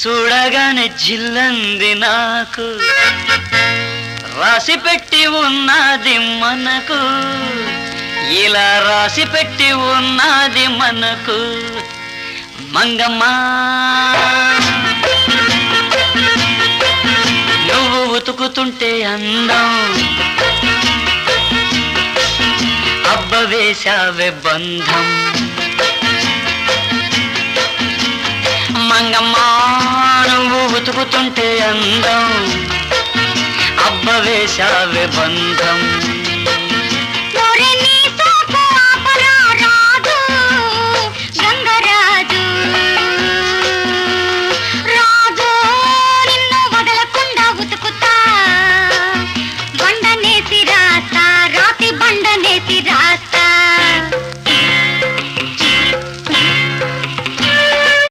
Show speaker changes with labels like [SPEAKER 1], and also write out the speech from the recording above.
[SPEAKER 1] చూడగానే జిల్లంది నాకు, రాసి పెట్టి ఉన్నది మనకు, ఇలా రాసి పెట్టి ఉన్నది మనకు. మంగమ్మ నువ్వు ఉతుకుతుంటే అందం, అబ్బ వేశావే బంధం. మంగమ్మ నువ్వు ఉతుకుతుంటే అందం, అబ్బ వేశావే బంధం.